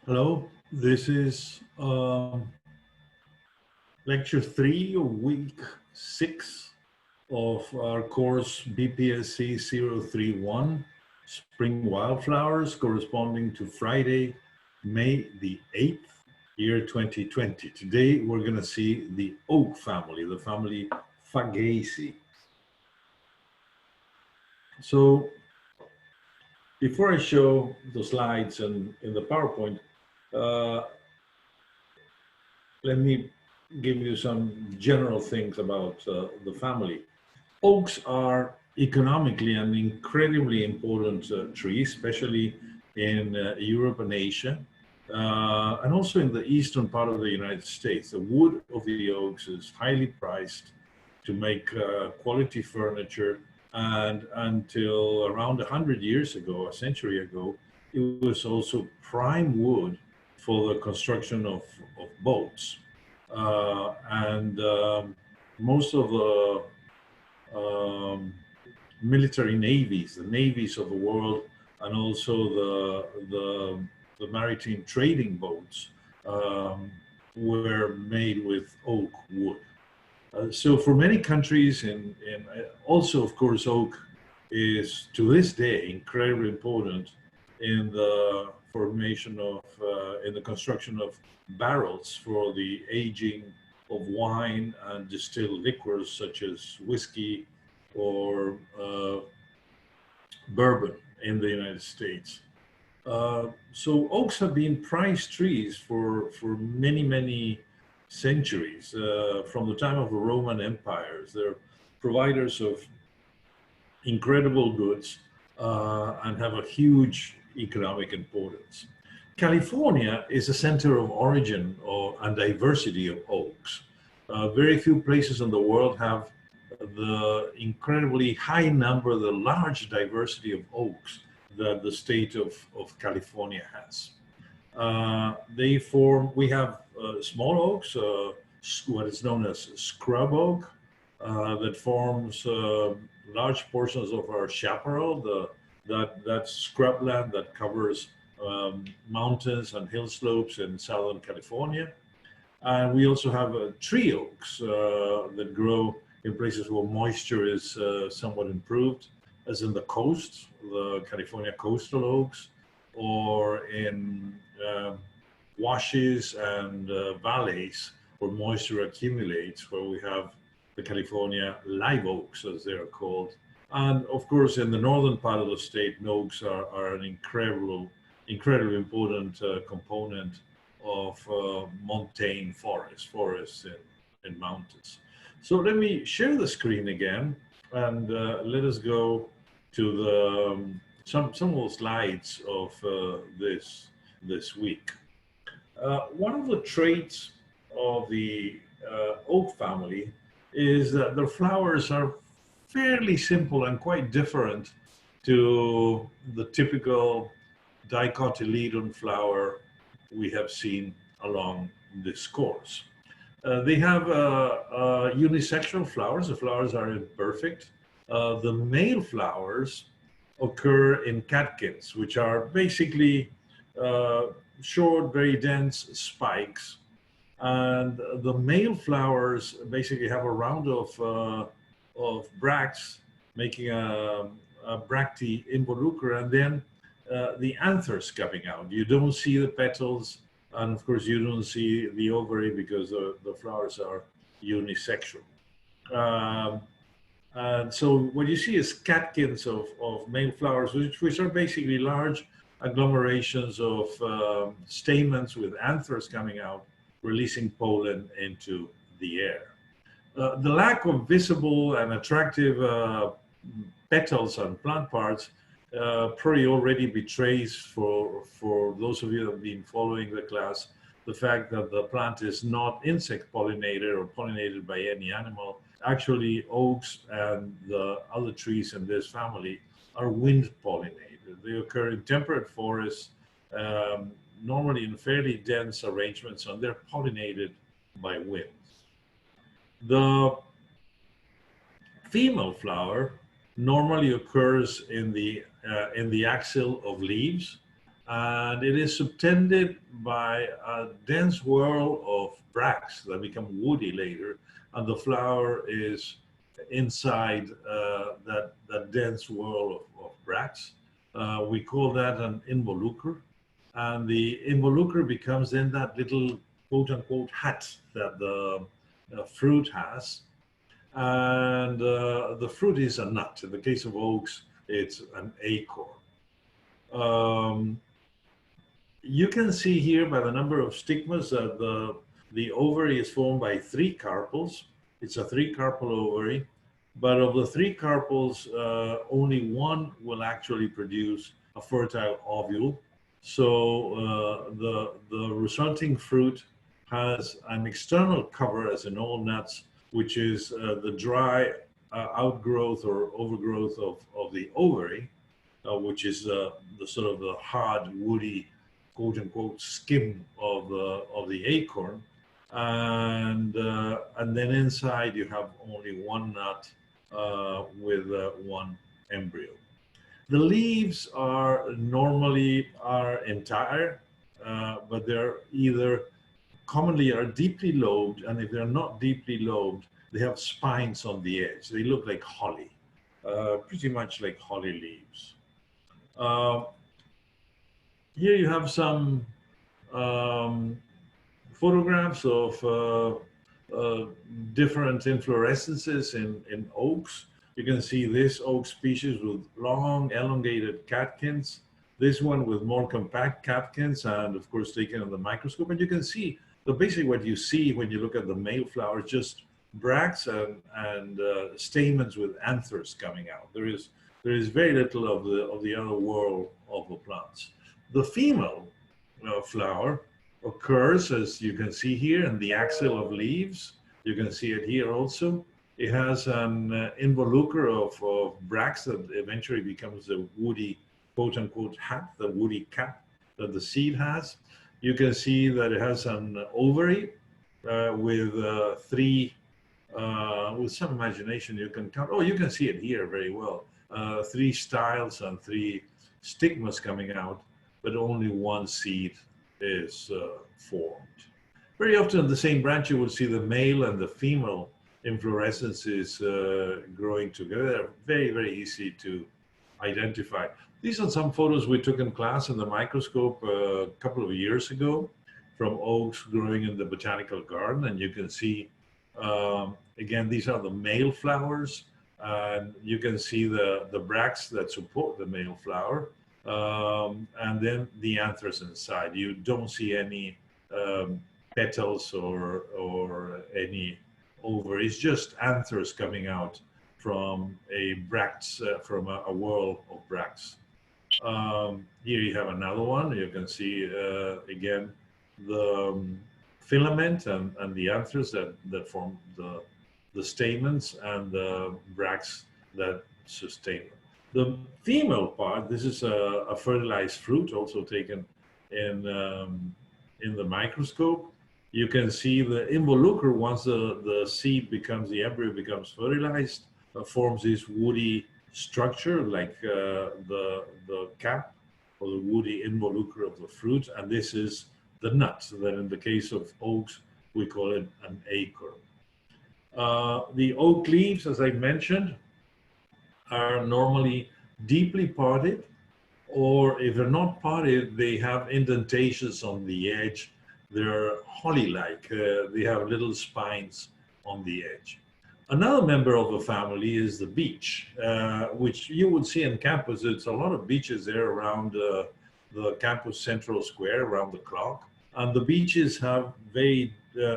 Hello, this is lecture 3 of week 6 of our course BPSC 031, Spring Wildflowers, corresponding to Friday, May the 8th, year 2020. Today we're going to see the oak family, the family Fagaceae. So before I show the slides and in the PowerPoint, uh, let me give you some general things about the family. Oaks are economically an incredibly important tree, especially in Europe and Asia, and also in the eastern part of the United States. The wood of the oaks is highly priced to make quality furniture, and until around 100 years ago, a century ago, it was also prime wood for the construction of boats. And most of the um, military navies, the navies of the world, and also the maritime trading boats um, were made with oak wood. So for many countries, and also of course oak is to this day incredibly important in the formation of, in the construction of barrels for the aging of wine and distilled liquors such as whiskey or bourbon in the United States. So oaks have been prized trees for many centuries, from the time of the Roman empires. They're providers of incredible goods and have a huge economic importance. California is a center of origin and diversity of oaks. Very few places in the world have the incredibly high number, the large diversity of oaks that the state of California has. We have small oaks, what is known as scrub oak, that forms large portions of our chaparral, that scrubland that covers mountains and hill slopes in Southern California. And we also have tree oaks that grow in places where moisture is somewhat improved, as in the coast, the California coastal oaks, or in washes and valleys where moisture accumulates, where we have the California live oaks, as they're called. And of course, in the northern part of the state, oaks are an incredibly important component of montane forests in mountains. So let me share the screen again, and let us go to some of the slides of this week. One of the traits of the oak family is that their flowers are fairly simple and quite different to the typical dicotyledon flower we have seen along this course. They have unisexual flowers. The flowers are imperfect. The male flowers occur in catkins, which are basically uh, short, very dense spikes. And the male flowers basically have a round of bracts, making a bracty involucre, and then the anthers coming out. You don't see the petals, and of course, you don't see the ovary because the flowers are unisexual. Um, and so what you see is catkins of male flowers, which are basically large agglomerations of stamens with anthers coming out, releasing pollen into the air. The lack of visible and attractive petals and plant parts probably already betrays, for those of you that have been following the class, the fact that the plant is not insect pollinated or pollinated by any animal. Actually, oaks and the other trees in this family are wind pollinated. They occur in temperate forests, um, normally in fairly dense arrangements, and they're pollinated by wind. The female flower normally occurs in the axil of leaves, and it is subtended by a dense whirl of bracts that become woody later, and the flower is inside that dense whirl of bracts. We call that an involucre, and the involucre becomes then that little quote unquote hat that the fruit has, and the fruit is a nut. In the case of oaks, it's an acorn. Um, you can see here by the number of stigmas that the ovary is formed by 3 carpels. It's a 3 carpel ovary, but of the 3 carpels, only one will actually produce a fertile ovule. So the resulting fruit has an external cover, as in all nuts, which is the dry outgrowth or overgrowth of the ovary, which is the sort of the hard, woody, quote unquote, skin of the acorn, and then inside you have only one nut with one embryo. The leaves are normally entire, but they're either commonly are deeply lobed, and if they're not deeply lobed, they have spines on the edge. They look like holly, pretty much like holly leaves. Uh, Here you have some um, photographs of different inflorescences in oaks. You can see this oak species with long, elongated catkins, this one with more compact catkins, and of course taken in the microscope. And you can see basically what you see when you look at the male flower, just bracts and stamens with anthers coming out. There is very little of the other world of the plants. The female flower occurs, as you can see here, in the axil of leaves. You can see it here also. It has an involucre of bracts that eventually becomes the woody, quote unquote, hat, the woody cap that the seed has. You can see that it has an ovary with 3, with some imagination you can count. Oh, you can see it here very well. 3 styles and 3 stigmas coming out, but only one seed is formed. Very often in the same branch, you will see the male and the female inflorescences growing together. They're very, very easy to identify. These are some photos we took in class in the microscope a couple of years ago from oaks growing in the botanical garden. And you can see, again, these are the male flowers. And you can see the bracts that support the male flower. And then the anthers inside. You don't see any petals or any ovaries, just anthers coming out from a bracts, from a whorl of bracts. Here you have another one. You can see again the filament and the anthers that form the stamens and the bracts that sustain them. The female part, this is a fertilized fruit, also taken in the microscope. You can see the involucre, once the seed becomes, the embryo becomes fertilized, forms this woody structure like the cap or the woody involucre of the fruit, and this is the nut. So that in the case of oaks, we call it an acorn. The oak leaves, as I mentioned, are normally deeply parted, or if they're not parted, they have indentations on the edge. They're holly-like. They have little spines on the edge. Another member of the family is the beech, which you would see in campus. It's a lot of beeches there around the campus central square, around the clock. And the beeches have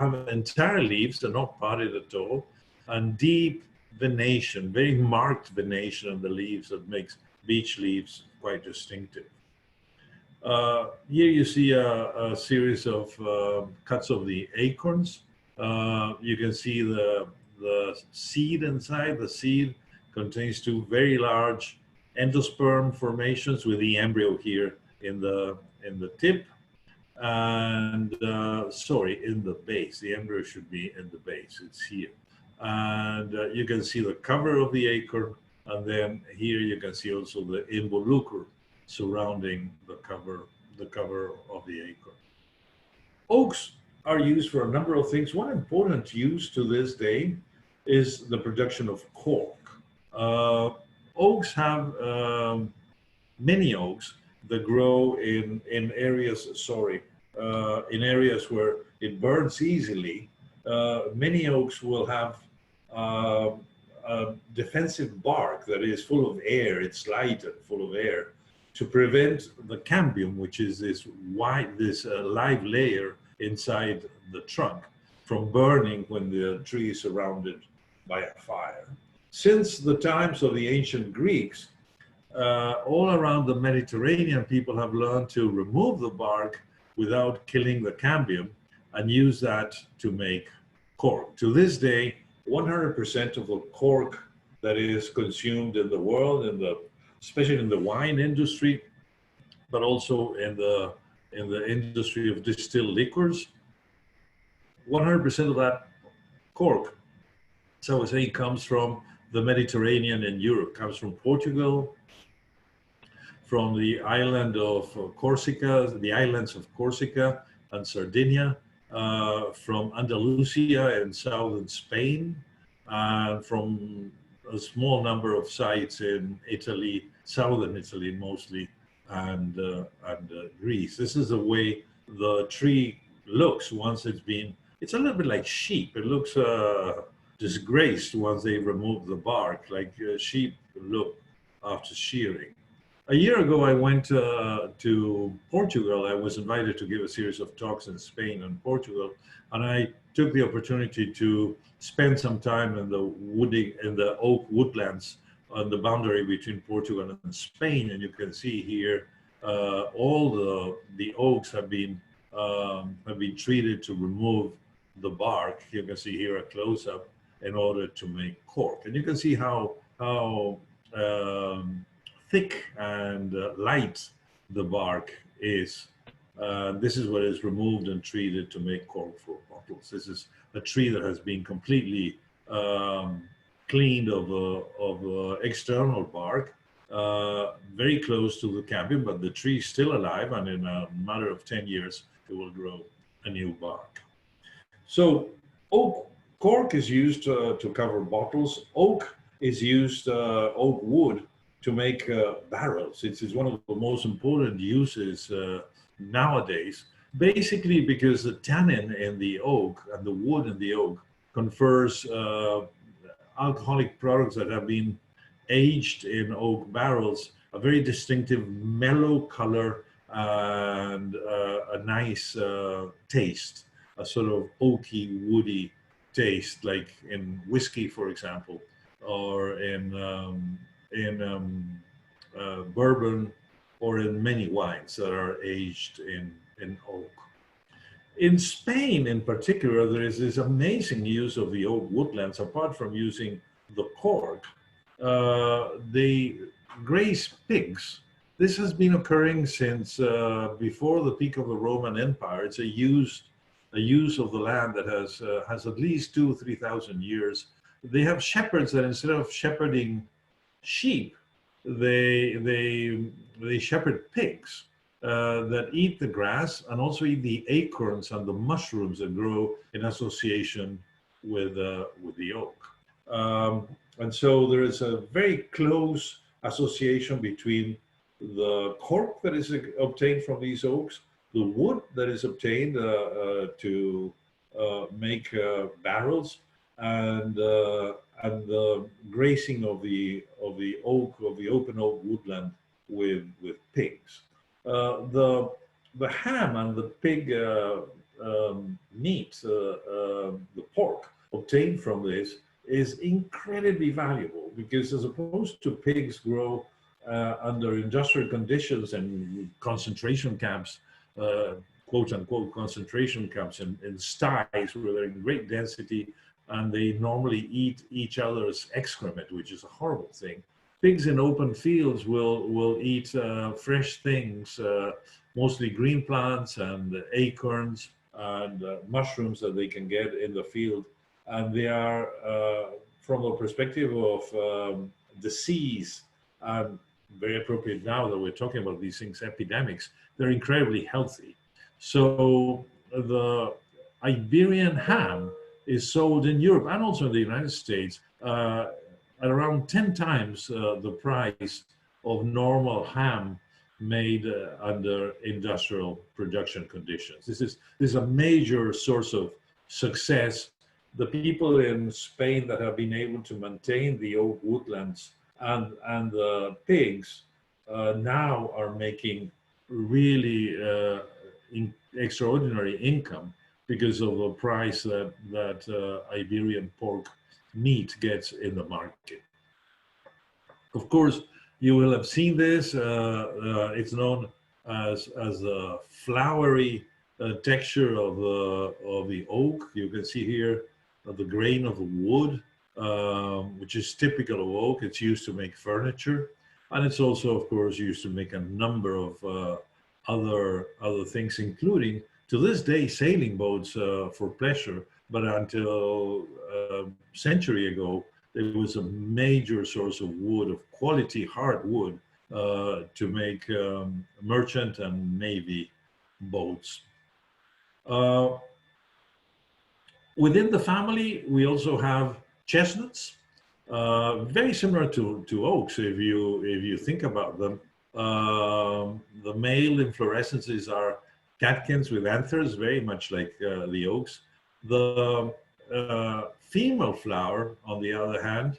have entire leaves. They're not parted at all, and deep venation, very marked venation on the leaves that makes beech leaves quite distinctive. Here you see a series of cuts of the acorns. You can see the seed inside. The seed contains 2 very large endosperm formations with the embryo here in the tip, and sorry, in the base. The embryo should be in the base. It's here. And you can see the cover of the acorn, and then here you can see also the involucre surrounding the cover of the acorn. Oaks are used for a number of things. One important use to this day is the production of cork. Uh, Oaks have many oaks that grow in areas. In areas where it burns easily. Many oaks will have uh, a defensive bark that is full of air. It's light and full of air to prevent the cambium, which is this live layer inside the trunk, from burning when the tree is surrounded by a fire. Since the times of the ancient Greeks, all around the Mediterranean, people have learned to remove the bark without killing the cambium and use that to make cork. To this day, 100% of the cork that is consumed in the world, especially in the wine industry, but also in the industry of distilled liquors, 100% of that cork, so I say, comes from the Mediterranean and Europe, comes from Portugal, from the island of Corsica, the islands of Corsica and Sardinia, from Andalusia in southern Spain, and from a small number of sites in Italy, southern Italy mostly, and Greece. This is the way the tree looks once it's a little bit like sheep. It looks disgraced once they remove the bark, like sheep look after shearing. A year ago, I went to Portugal. I was invited to give a series of talks in Spain and Portugal, and I took the opportunity to spend some time in the oak woodlands on the boundary between Portugal and Spain. And you can see here all the oaks have been treated to remove the bark. You can see here a close-up in order to make cork, and you can see how thick and light the bark is. This is what is removed and treated to make cork for bottles. This is a tree that has been completely cleaned of external bark, very close to the cambium, but the tree is still alive, and in a matter of 10 years, it will grow a new bark. So cork is used to cover bottles. Oak wood to make barrels. It is one of the most important uses nowadays, basically because the tannin in the oak and the wood in the oak confers alcoholic products that have been aged in oak barrels a very distinctive mellow color and a nice taste, a sort of oaky, woody taste, like in whiskey, for example, or in bourbon, or in many wines that are aged in oak. In Spain, in particular, there is this amazing use of the oak woodlands. Apart from using the cork, they graze pigs. This has been occurring since before the peak of the Roman Empire. It's a use of the land that has at least 2,000 or 3,000 years. They have shepherds that, instead of shepherding sheep, they shepherd pigs that eat the grass and also eat the acorns and the mushrooms that grow in association with the oak. And so there is a very close association between the cork that is obtained from these oaks, the wood that is obtained to make barrels, and the grazing of the open oak woodland with pigs. The ham and the pig meat, the pork obtained from this, is incredibly valuable, because as opposed to pigs grow under industrial conditions and concentration camps, quote unquote concentration camps, in sties where they're in great density, and they normally eat each other's excrement, which is a horrible thing. Pigs in open fields will eat fresh things, mostly green plants and acorns and mushrooms that they can get in the field. And they are, from a perspective of disease and very appropriate now that we're talking about these things, epidemics. They're incredibly healthy. So the Iberian ham is sold in Europe and also in the United States at around 10 times the price of normal ham made under industrial production conditions. This is a major source of success. The people in Spain that have been able to maintain the oak woodlands and the pigs now are making really extraordinary income because of the price that Iberian pork meat gets in the market. Of course, you will have seen this. It's known as the flowery texture of the oak. You can see here the grain of the wood, which is typical of oak. It's used to make furniture, and it's also, of course, used to make a number of other things, including to this day sailing boats for pleasure. But until a century ago, it was a major source of wood, of quality hardwood, to make merchant and navy boats. Within the family, we also have chestnuts, very similar to oaks. If you think about them, the male inflorescences are catkins with anthers, very much like the oaks. The female flower, on the other hand,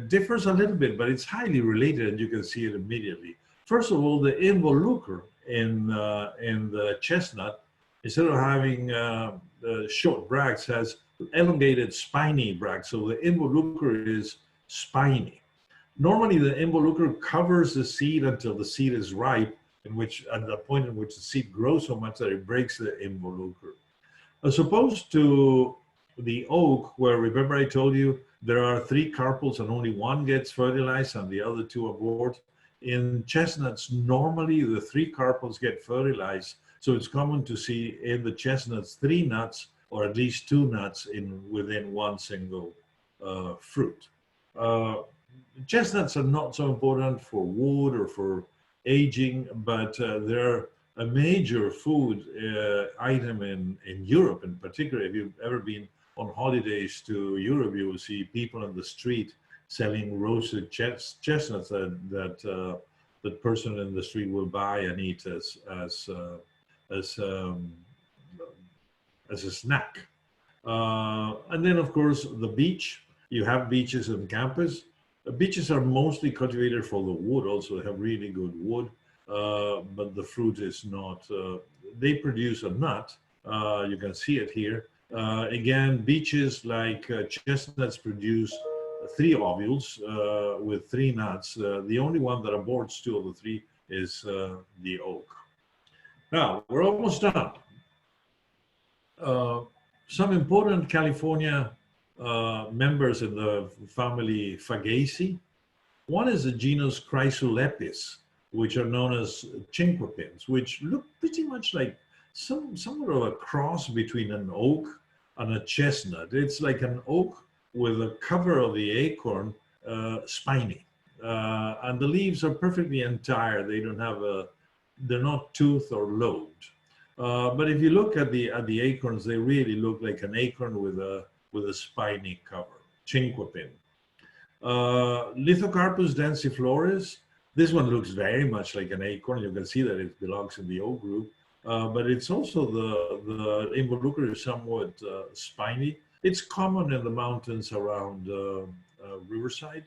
differs a little bit, but it's highly related, and you can see it immediately. First of all, the involucre in the chestnut, instead of having short bracts, has elongated spiny bracts. So the involucre is spiny. Normally, the involucre covers the seed until the seed is ripe, at the point in which the seed grows so much that it breaks the involucre. As opposed to the oak, where, remember I told you there are 3 carpels and only 1 gets fertilized and the other 2 abort. In chestnuts, normally the 3 carpels get fertilized. So it's common to see in the chestnuts 3 nuts, or at least 2 nuts within 1 single fruit. Chestnuts are not so important for wood or for aging, but they're a major food item in Europe in particular. If you've ever been on holidays to Europe, you will see people on the street selling roasted chestnuts that the person in the street will buy and eat as a snack. And then, of course, the beech. You have beeches on campus. Beeches are mostly cultivated for the wood. Also, they have really good wood, but the fruit is not. They produce a nut. You can see it here. Again, beeches, like chestnuts, produce 3 ovules with 3 nuts. The only one that aborts 2 of the 3 is the oak. Now, we're almost done. Some important California members in the family Fagaceae. One is the genus Chrysolepis, which are known as chinquapins, which look pretty much like somewhat of a cross between an oak and a chestnut. It's like an oak with the cover of the acorn spiny, and the leaves are perfectly entire. They don't have they're not toothed or lobed. But if you look at the acorns, they really look like an acorn with a spiny cover. Chinquapin. Lithocarpus densiflores. This one looks very much like an acorn. You can see that it belongs in the oak group, but it's also the involucre is somewhat spiny. It's common in the mountains around Riverside,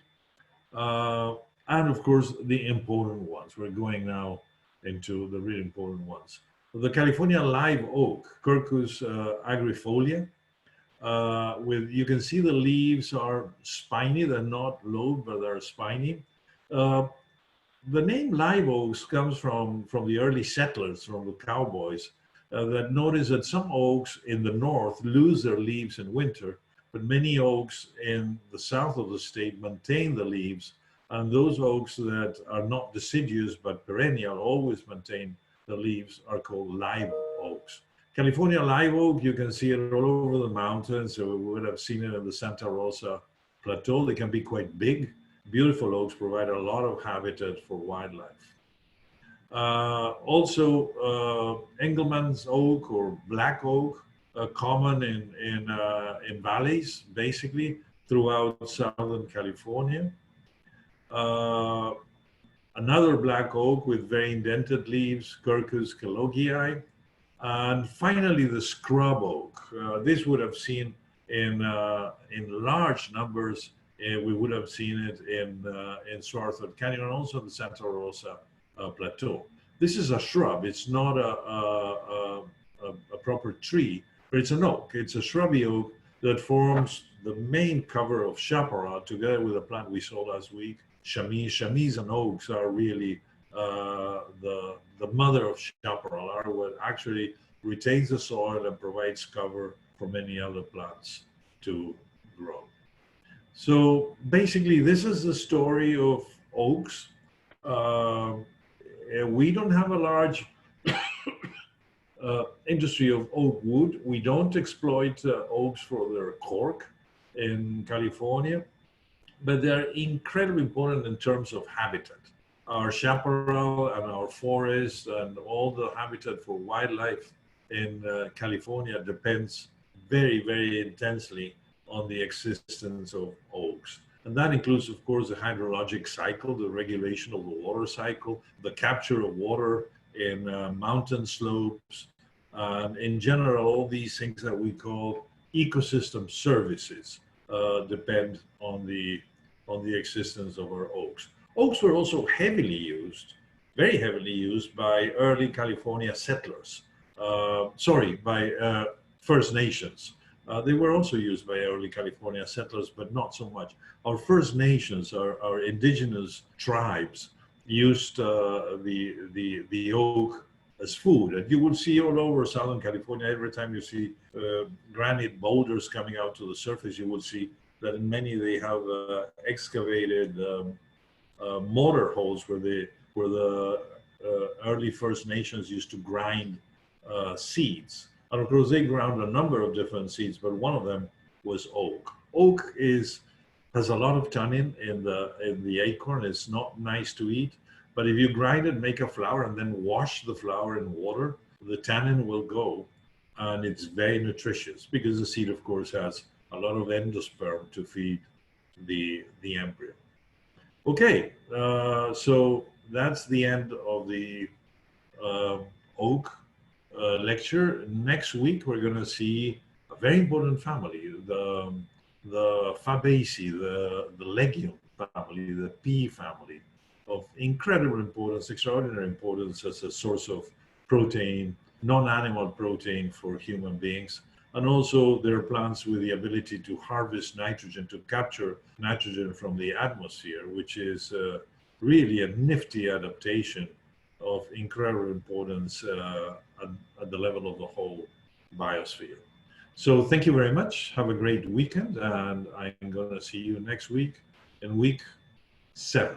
and of course the important ones. We're going now into the really important ones. The California live oak, Quercus agrifolia. You can see the leaves are spiny. They're not lobed, but they're spiny. The name live oaks comes from the early settlers, from the cowboys, that noticed that some oaks in the north lose their leaves in winter, but many oaks in the south of the state maintain the leaves, and those oaks that are not deciduous but perennial, always maintain the leaves, are called live oaks. California live oak, you can see it all over the mountains. So we would have seen it in the Santa Rosa Plateau. They can be quite big. beautiful oaks provide a lot of habitat for wildlife. Also, Engelmann's oak or black oak, common in valleys, basically throughout Southern California. Uh, Another black oak with very indented leaves, Quercus callogii. And finally, the scrub oak. This would have seen in large numbers. We would have seen it in Swarthmore Canyon and also the Santa Rosa Plateau. This is a shrub. It's not a proper tree, but it's an oak. It's a shrubby oak that forms the main cover of chaparral together with a plant we saw last week, chamise. Chamise and oaks are really the mother of chaparral, are what actually retains the soil and provides cover for many other plants to grow. So basically, this is the story of oaks. We don't have a large industry of oak wood. We don't exploit oaks for their cork in California, but they're incredibly important in terms of habitat. Our chaparral and our forests and all the habitat for wildlife in California depends very, very intensely on the existence of oaks. And that includes, of course, the hydrologic cycle, the regulation of the water cycle, the capture of water in mountain slopes, and in general, all these things that we call ecosystem services depend on the existence of our oaks. Oaks were also heavily used, very heavily used by early California settlers. By First Nations. They were also used by early California settlers, but not so much. Our First Nations, our indigenous tribes, used the oak as food. And you will see all over Southern California, every time you see granite boulders coming out to the surface, you will see that in many they have excavated mortar holes where the early First Nations used to grind seeds. And of course, they ground a number of different seeds, but one of them was oak. Oak has a lot of tannin in the acorn. It's not nice to eat, but if you grind it, make a flour, and then wash the flour in water, the tannin will go, and it's very nutritious because the seed, of course, has a lot of endosperm to feed the embryo. Okay, so that's the end of the oak lecture. Next week, we're going to see a very important family, the Fabaceae, the legume family, the pea family, of incredible importance, extraordinary importance as a source of protein, non-animal protein for human beings. And also there are plants with the ability to harvest nitrogen, to capture nitrogen from the atmosphere, which is really a nifty adaptation of incredible importance at the level of the whole biosphere. So thank you very much. Have a great weekend, and I'm going to see you next week in week 7.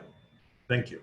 Thank you.